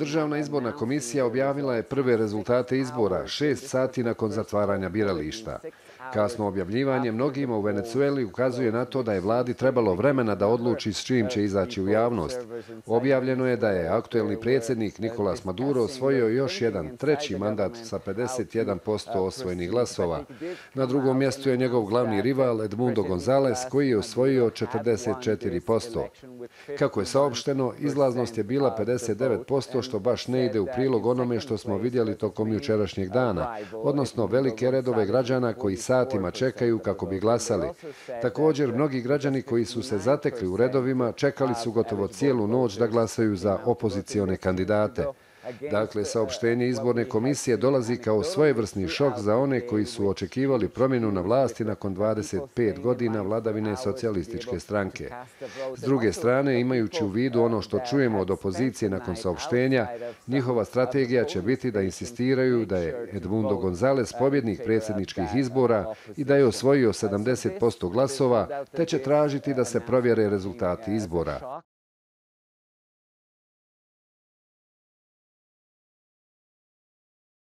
Državna izborna komisija objavila je prve rezultate izbora 6 sati nakon zatvaranja birališta. Kasno objavljivanje mnogima u Venecueli ukazuje na to da je vladi trebalo vremena da odluči s čim će izaći u javnost. Objavljeno je da je aktuelni predsjednik Nicolás Maduro osvojio još jedan treći mandat sa 51% osvojenih glasova. Na drugom mjestu je njegov glavni rival Edmundo González koji je osvojio 44%. Kako je saopšteno, izlaznost je bila 59%, što baš ne ide u prilog onome što smo vidjeli tokom jučerašnjeg dana, odnosno velike redove građana koji satima čekaju kako bi glasali. Također, mnogi građani koji su se zatekli u redovima čekali su gotovo cijelu noć da glasaju za opozicione kandidate. Dakle, saopštenje izborne komisije dolazi kao svojevrsni šok za one koji su očekivali promjenu na vlasti nakon 25 godina vladavine socijalističke stranke. S druge strane, imajući u vidu ono što čujemo od opozicije nakon saopštenja, njihova strategija će biti da insistiraju da je Edmundo González pobjednik predsjedničkih izbora i da je osvojio 70% glasova, te će tražiti da se provjere rezultati izbora.